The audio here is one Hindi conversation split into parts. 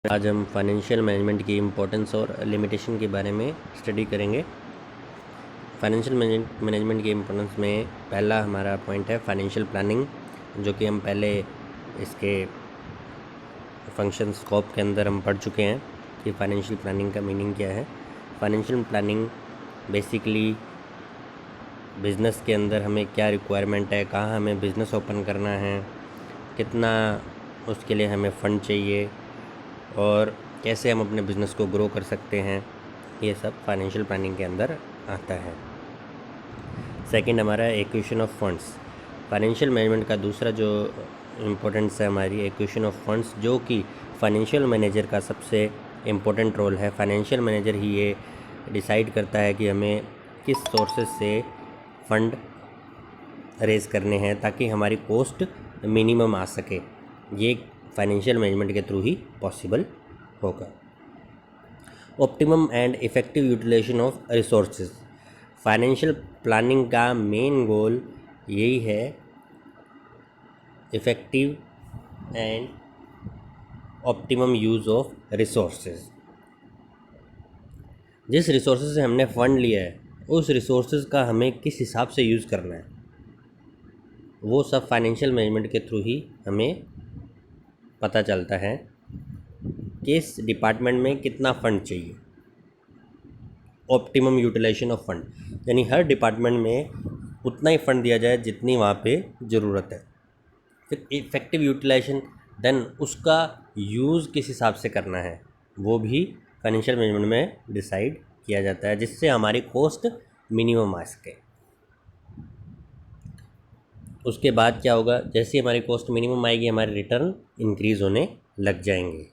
आज हम फाइनेंशियल मैनेजमेंट की इम्पोर्टेंस और लिमिटेशन के बारे में स्टडी करेंगे। फाइनेंशियल मैनेजमेंट की इम्पोर्टेंस में पहला हमारा पॉइंट है फाइनेंशियल प्लानिंग, जो कि हम पहले इसके फंक्शन स्कोप के अंदर हम पढ़ चुके हैं कि फाइनेंशियल प्लानिंग का मीनिंग क्या है। फाइनेंशियल प्लानिंग बेसिकली बिज़नेस के अंदर हमें क्या रिक्वायरमेंट है, कहाँ हमें बिज़नेस ओपन करना है, कितना उसके लिए हमें फ़ंड चाहिए और कैसे हम अपने बिज़नेस को ग्रो कर सकते हैं, ये सब फाइनेंशियल प्लानिंग के अंदर आता है। सेकंड हमारा acquisition of funds. Financial management का दूसरा जो इम्पोर्टेंस है हमारी एक्विजिशन ऑफ फंड्स, जो कि फाइनेंशियल मैनेजर का सबसे इम्पोर्टेंट रोल है। फाइनेंशियल मैनेजर ही ये डिसाइड करता है कि हमें किस सोर्सेज से फ़ंड रेज़ करने हैं ताकि हमारी कॉस्ट मिनिमम आ सके। ये फाइनेंशियल मैनेजमेंट के थ्रू ही पॉसिबल होगा। Optimum and effective utilization of resources. Financial planning का मेन गोल यही है, effective and optimum use of resources. जिस रिसोर्सेज से हमने फ़ंड लिया है उस रिसोर्सेज का हमें किस हिसाब से यूज़ करना है, वो सब फाइनेंशियल मैनेजमेंट के थ्रू ही हमें पता चलता है। किस डिपार्टमेंट में कितना फ़ंड चाहिए, ऑप्टिमम यूटिलाइजेशन ऑफ फंड, यानी हर डिपार्टमेंट में उतना ही फ़ंड दिया जाए जितनी वहाँ पे ज़रूरत है। फिर इफ़ेक्टिव यूटिलाइजेशन, देन उसका यूज़ किस हिसाब से करना है वो भी फाइनेंशियल मैनेजमेंट में डिसाइड किया जाता है, जिससे हमारी कॉस्ट मिनिमम आ सके। उसके बाद क्या होगा, जैसे हमारी कॉस्ट मिनिमम आएगी हमारे रिटर्न इंक्रीज़ होने लग जाएंगे।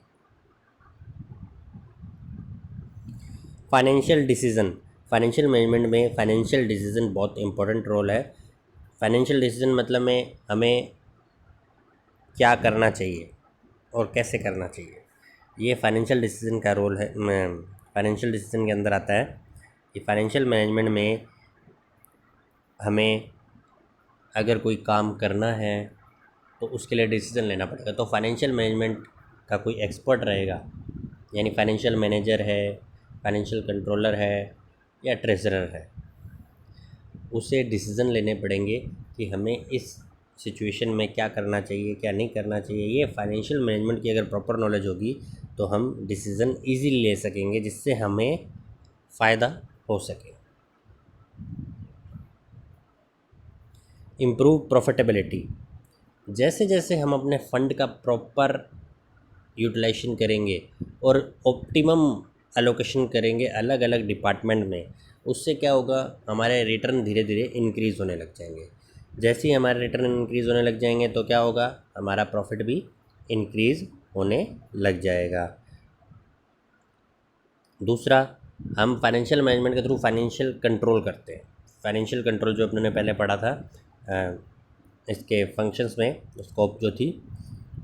Financial decision. फाइनेंशियल मैनेजमेंट में फाइनेंशियल डिसीज़न बहुत इंपॉर्टेंट रोल है। फाइनेंशियल डिसीज़न मतलब में हमें क्या करना चाहिए और कैसे करना चाहिए, ये फाइनेंशियल डिसीज़न का रोल है। फाइनेंशियल डिसीज़न के अंदर आता है कि फाइनेंशियल मैनेजमेंट में हमें अगर कोई काम करना है तो उसके लिए डिसीज़न लेना पड़ेगा। तो फाइनेंशियल मैनेजमेंट का कोई एक्सपर्ट रहेगा, यानी फाइनेंशियल मैनेजर है, फाइनेंशियल कंट्रोलर है या ट्रेजरर है, उसे डिसीज़न लेने पड़ेंगे कि हमें इस सिचुएशन में क्या करना चाहिए, क्या नहीं करना चाहिए। ये फाइनेंशियल मैनेजमेंट की अगर प्रॉपर नॉलेज होगी तो हम डिसीज़न इजीली ले सकेंगे, जिससे हमें फ़ायदा हो सके। Improve profitability. जैसे जैसे हम अपने फ़ंड का प्रॉपर यूटिलाइजेशन करेंगे और ऑप्टिमम एलोकेशन करेंगे अलग अलग डिपार्टमेंट में, उससे क्या होगा, हमारे रिटर्न धीरे धीरे इंक्रीज़ होने लग जाएंगे। जैसे ही हमारे रिटर्न इंक्रीज़ होने लग जाएंगे तो क्या होगा, हमारा प्रॉफिट भी इंक्रीज़ होने लग जाएगा। दूसरा, हम फाइनेंशियल मैनेजमेंट के थ्रू फाइनेंशियल कंट्रोल करते हैं। फाइनेंशियल कंट्रोल जो अपने ने पहले पढ़ा था इसके फंक्शंस में, स्कोप जो थी,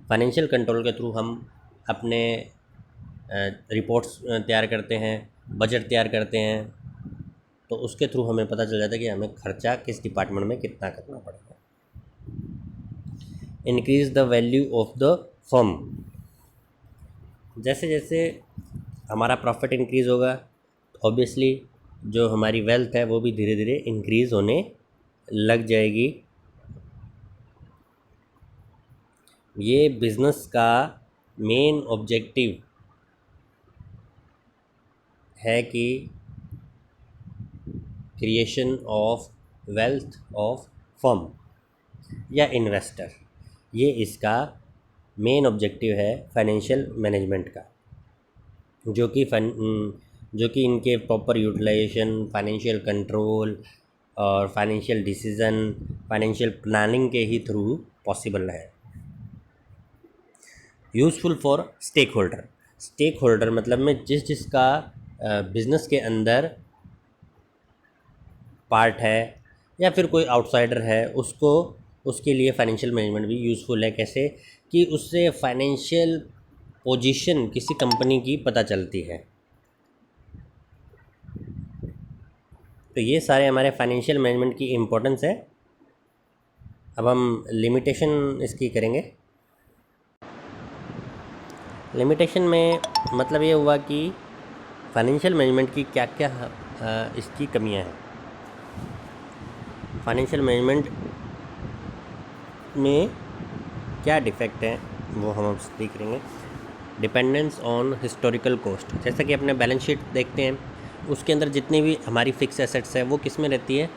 फाइनेंशियल कंट्रोल के थ्रू हम अपने रिपोर्ट्स तैयार करते हैं, बजट तैयार करते हैं, तो उसके थ्रू हमें पता चल जाता है कि हमें खर्चा किस डिपार्टमेंट में कितना करना पड़ेगा। Increase the value of the firm. जैसे जैसे हमारा प्रॉफिट इंक्रीज़ होगा तो ऑब्वियसली जो हमारी वेल्थ है वो भी धीरे धीरे इंक्रीज़ होने लग जाएगी। ये बिज़नेस का मेन ऑब्जेक्टिव है कि creation of wealth of firm या इन्वेस्टर, ये इसका मेन ऑब्जेक्टिव है फाइनेंशियल मैनेजमेंट का, जो कि इनके प्रॉपर यूटिलाइजेशन, फाइनेंशियल कंट्रोल और फाइनेंशियल डिसीज़न, फाइनेंशियल प्लानिंग के ही थ्रू पॉसिबल है। Useful for stake holder. Stake holder मतलब में जिसका बिज़नेस के अंदर पार्ट है या फिर कोई आउटसाइडर है, उसको उसके लिए फाइनेंशियल मैनेजमेंट भी यूज़फुल है। कैसे कि उससे फाइनेंशियल पोजीशन किसी कंपनी की पता चलती है। तो ये सारे हमारे फाइनेंशियल मैनेजमेंट की इम्पोर्टेंस है। अब हम लिमिटेशन इसकी करेंगे। लिमिटेशन में मतलब ये हुआ कि फाइनेंशियल मैनेजमेंट की क्या क्या इसकी कमियां हैं। फाइनेंशियल मैनेजमेंट में क्या डिफेक्ट हैं वो हम अब देख करेंगे। डिपेंडेंस ऑन हिस्टोरिकल कॉस्ट, जैसा कि अपने बैलेंस शीट देखते हैं उसके अंदर जितनी भी हमारी फिक्स एसेट्स है वो किस में रहती है,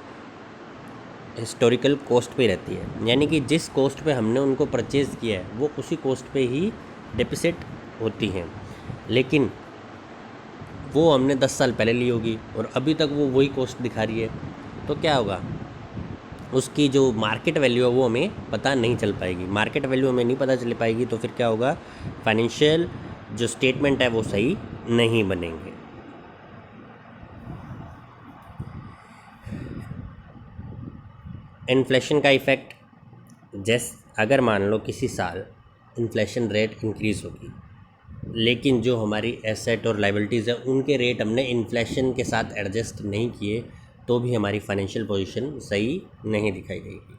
हिस्टोरिकल कॉस्ट पे रहती है। यानी कि जिस कॉस्ट पे हमने उनको परचेज़ किया है वो उसी कॉस्ट पे ही डिप्रिसिएट होती हैं, लेकिन वो हमने 10 साल पहले ली होगी और अभी तक वो वही कॉस्ट दिखा रही है, तो क्या होगा, उसकी जो मार्केट वैल्यू है वो हमें पता नहीं चल पाएगी। मार्केट वैल्यू हमें नहीं पता चल पाएगी तो फिर क्या होगा, फाइनेंशियल जो स्टेटमेंट है वो सही नहीं बनेंगे। इन्फ्लेशन का इफ़ेक्ट, अगर मान लो किसी साल इन्फ्लेशन रेट इंक्रीज़ होगी लेकिन जो हमारी एसेट और लाइबिलिटीज़ है उनके रेट हमने इन्फ्लेशन के साथ एडजस्ट नहीं किए तो भी हमारी फाइनेंशियल पोजीशन सही नहीं दिखाई देगी।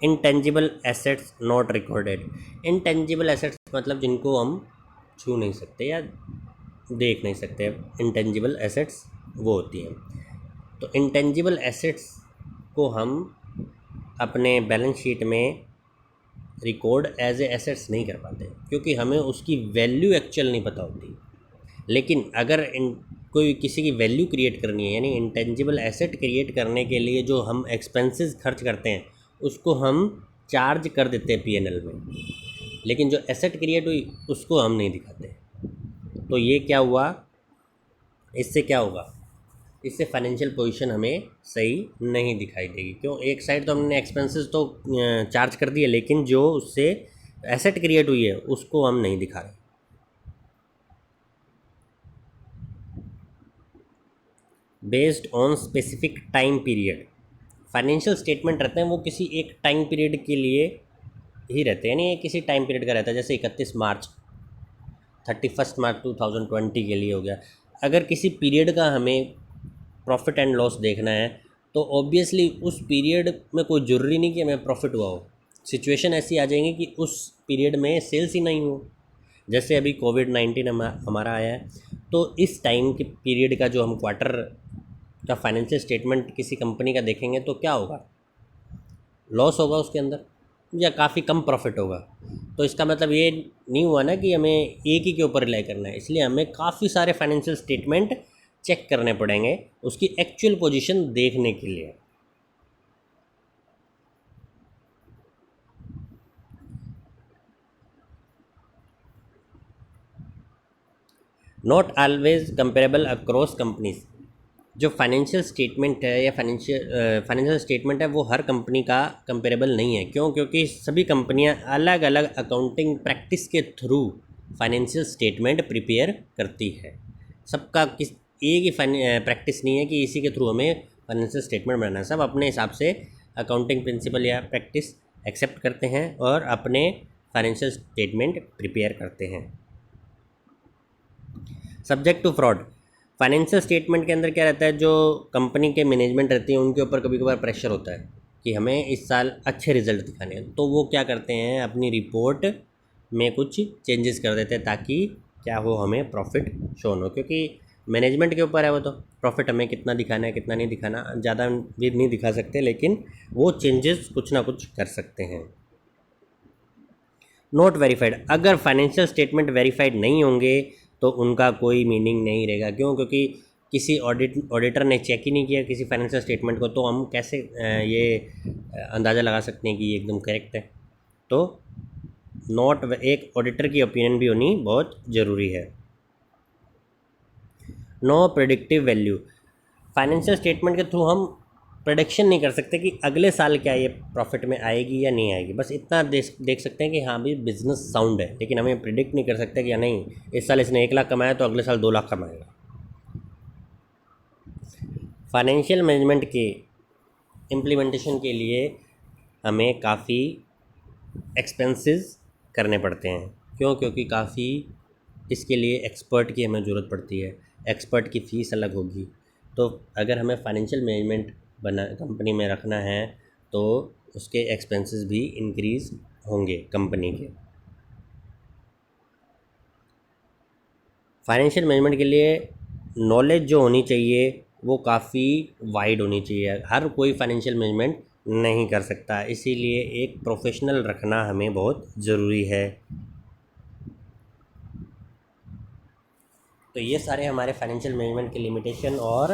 Intangible assets not recorded. Intangible assets मतलब जिनको हम छू नहीं सकते या देख नहीं सकते, इंटेंजिबल एसेट्स वो होती हैं। तो इंटेंजिबल एसेट्स को हम अपने बैलेंस शीट में रिकॉर्ड एज ए एसेट्स नहीं कर पाते क्योंकि हमें उसकी वैल्यू एक्चुअल नहीं पता होती। लेकिन अगर कोई किसी की वैल्यू क्रिएट करनी है, यानी इंटेंजिबल एसेट क्रिएट करने के लिए जो हम एक्सपेंसेस खर्च करते हैं उसको हम चार्ज कर देते हैं पीएनएल में, लेकिन जो एसेट क्रिएट हुई उसको हम नहीं दिखाते। तो ये क्या हुआ, इससे क्या होगा, इससे फाइनेंशियल पोजीशन हमें सही नहीं दिखाई देगी। क्यों, एक साइड तो हमने एक्सपेंसेस तो चार्ज कर दिए लेकिन जो उससे एसेट क्रिएट हुई है उसको हम नहीं दिखा रहे। Based on specific time period, financial statement रहते हैं वो किसी एक टाइम पीरियड के लिए ही रहते हैं, यानी ये किसी टाइम पीरियड का रहता है, जैसे 31 मार्च 31 मार्च 2020 के लिए हो गया। अगर किसी पीरियड का हमें प्रॉफिट एंड लॉस देखना है तो ऑब्वियसली उस पीरियड में कोई ज़रूरी नहीं कि हमें प्रॉफिट हुआ हो, सिचुएशन ऐसी आ जाएंगी कि उस पीरियड में सेल्स ही नहीं हो। जैसे अभी कोविड-19 हमारा आया है तो इस टाइम के पीरियड का जो हम क्वार्टर का फाइनेंशियल स्टेटमेंट किसी कंपनी का देखेंगे तो क्या होगा, लॉस होगा उसके अंदर या काफ़ी कम प्रॉफिट होगा। तो इसका मतलब ये नहीं हुआ ना कि हमें एक ही के ऊपर रिलाई करना है, इसलिए हमें काफ़ी सारे फाइनेंशियल स्टेटमेंट चेक करने पड़ेंगे उसकी एक्चुअल पोजीशन देखने के लिए। Not always comparable across companies, जो फाइनेंशियल स्टेटमेंट है या फाइनेंशियल स्टेटमेंट है वो हर कंपनी का कंपेरेबल नहीं है। क्यों, क्योंकि सभी कंपनियां अलग अलग अकाउंटिंग प्रैक्टिस के थ्रू फाइनेंशियल स्टेटमेंट प्रिपेयर करती है। सबका किस एक ही प्रैक्टिस नहीं है कि इसी के थ्रू हमें फाइनेंशियल स्टेटमेंट बनाना है, सब अपने हिसाब से अकाउंटिंग प्रिंसिपल या प्रैक्टिस एक्सेप्ट करते हैं और अपने फाइनेंशियल स्टेटमेंट प्रिपेयर करते हैं। Subject to fraud, financial statement के अंदर क्या रहता है, जो कंपनी के मैनेजमेंट रहती है उनके ऊपर कभी कभार प्रेशर होता है कि हमें इस साल अच्छे रिजल्ट दिखाने हैं, तो वो क्या करते हैं अपनी रिपोर्ट में कुछ चेंजेस कर देते हैं ताकि क्या हो, हमें प्रॉफिट शो हो, क्योंकि मैनेजमेंट के ऊपर है वो, तो प्रॉफिट हमें कितना दिखाना है कितना नहीं दिखाना, ज़्यादा भी नहीं दिखा सकते लेकिन वो चेंजेस कुछ ना कुछ कर सकते हैं। नोट वेरीफाइड, अगर फाइनेंशियल स्टेटमेंट वेरीफाइड नहीं होंगे तो उनका कोई मीनिंग नहीं रहेगा। क्यों, क्योंकि किसी ऑडिटर ने चेक ही नहीं किया किसी फाइनेंशियल स्टेटमेंट को, तो हम कैसे ये अंदाज़ा लगा सकते हैं कि ये एकदम करेक्ट है। तो एक ऑडिटर की ओपिनियन भी होनी बहुत ज़रूरी है। No predictive value, financial statement के थ्रू हम प्रोडिक्शन नहीं कर सकते कि अगले साल क्या ये प्रॉफिट में आएगी या नहीं आएगी, बस इतना देख सकते हैं कि हाँ भी बिजनेस साउंड है, लेकिन हमें प्रिडिक्ट नहीं कर सकते कि नहीं इस साल इसने 1 लाख कमाया तो अगले साल 2 लाख कमाएगा। फाइनेंशियल मैनेजमेंट के इम्प्लीमेंटेशन के लिए हमें काफ़ी एक्सपेंसेस करने पड़ते हैं। क्यों, क्योंकि काफ़ी इसके लिए एक्सपर्ट की हमें ज़रूरत पड़ती है, एक्सपर्ट की फ़ीस अलग होगी। तो अगर हमें फाइनेंशियल मैनेजमेंट कंपनी में रखना है तो उसके एक्सपेंसेस भी इंक्रीज़ होंगे कंपनी के। फाइनेंशियल मैनेजमेंट के लिए नॉलेज जो होनी चाहिए वो काफ़ी वाइड होनी चाहिए, हर कोई फाइनेंशियल मैनेजमेंट नहीं कर सकता, इसीलिए एक प्रोफेशनल रखना हमें बहुत ज़रूरी है। तो ये सारे हमारे फाइनेंशियल मैनेजमेंट की लिमिटेशन और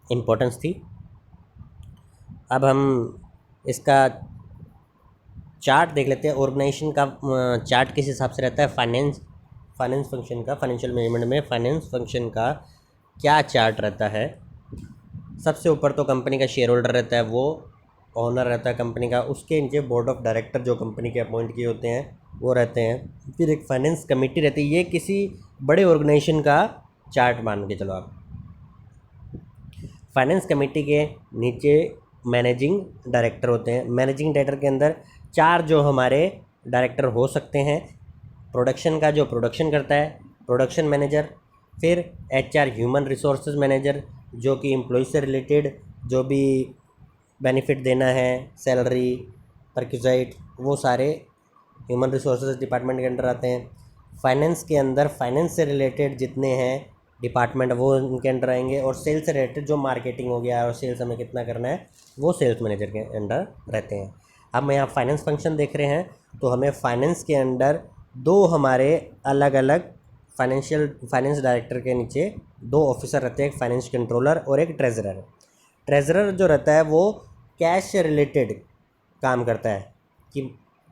इम्पोर्टेंस थी। अब हम इसका चार्ट देख लेते हैं। ऑर्गेनाइजेशन का चार्ट किस हिसाब से रहता है, फाइनेंस फंक्शन का, फाइनेंशियल मैनेजमेंट में फाइनेंस फंक्शन का क्या चार्ट रहता है। सबसे ऊपर तो कंपनी का शेयर होल्डर रहता है, वो ओनर रहता है कंपनी का, उसके नीचे बोर्ड ऑफ डायरेक्टर जो कंपनी के अपॉइंट किए होते हैं वो रहते हैं, फिर एक फाइनेंस कमेटी रहती है। ये किसी बड़े ऑर्गेनाइजेशन का चार्ट मान के चलो आप। फाइनेंस कमेटी के नीचे मैनेजिंग डायरेक्टर होते हैं। मैनेजिंग डायरेक्टर के अंदर 4 जो हमारे डायरेक्टर हो सकते हैं। प्रोडक्शन का जो प्रोडक्शन करता है, प्रोडक्शन मैनेजर। फिर HR ह्यूमन रिसोर्सेज मैनेजर, जो कि एम्प्लॉय से रिलेटेड जो भी बेनिफिट देना है, सैलरी, परक्यूजाइट, वो सारे ह्यूमन रिसोर्सेज डिपार्टमेंट के अंडर आते हैं। फाइनेंस के अंदर फाइनेंस से रिलेटेड जितने हैं डिपार्टमेंट वो उनके अंडर आएंगे, और सेल्स से रिलेटेड जो मार्केटिंग हो गया और सेल्स हमें कितना करना है वो सेल्स मैनेजर के अंडर रहते हैं। अब मैं यहाँ फाइनेंस फंक्शन देख रहे हैं, तो हमें फाइनेंस के अंडर 2 हमारे अलग अलग फाइनेंस डायरेक्टर के नीचे 2 ऑफिसर रहते हैं, एक फाइनेंस कंट्रोलर और एक ट्रेजरर। ट्रेजरर जो रहता है वो कैश से रिलेटेड काम करता है कि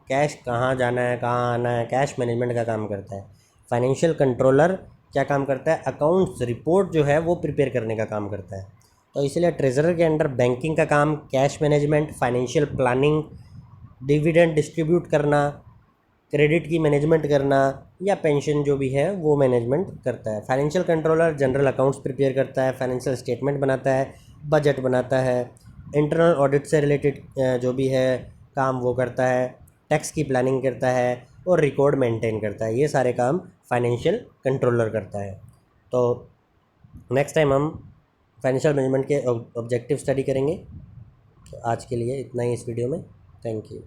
कैश कहाँ जाना है, कहाँ आना है, कैश मैनेजमेंट का काम करता है। फाइनेंशियल कंट्रोलर क्या काम करता है, अकाउंट्स रिपोर्ट जो है वो प्रिपेयर करने का काम करता है। तो इसलिए ट्रेजरर के अंडर बैंकिंग का काम, cash management, financial planning, dividend distribute करना, क्रेडिट की मैनेजमेंट करना, या पेंशन जो भी है वो मैनेजमेंट करता है। Financial controller general accounts prepare करता है, फाइनेंशियल स्टेटमेंट बनाता है, बजट बनाता है, इंटरनल ऑडिट से रिलेटेड जो भी है काम वो करता है, टैक्स की प्लानिंग करता है और रिकॉर्ड मेंटेन करता है। ये सारे काम फाइनेंशियल कंट्रोलर करता है। तो नेक्स्ट टाइम हम फाइनेंशियल मैनेजमेंट के ऑब्जेक्टिव स्टडी करेंगे। तो आज के लिए इतना ही इस वीडियो में। Thank you.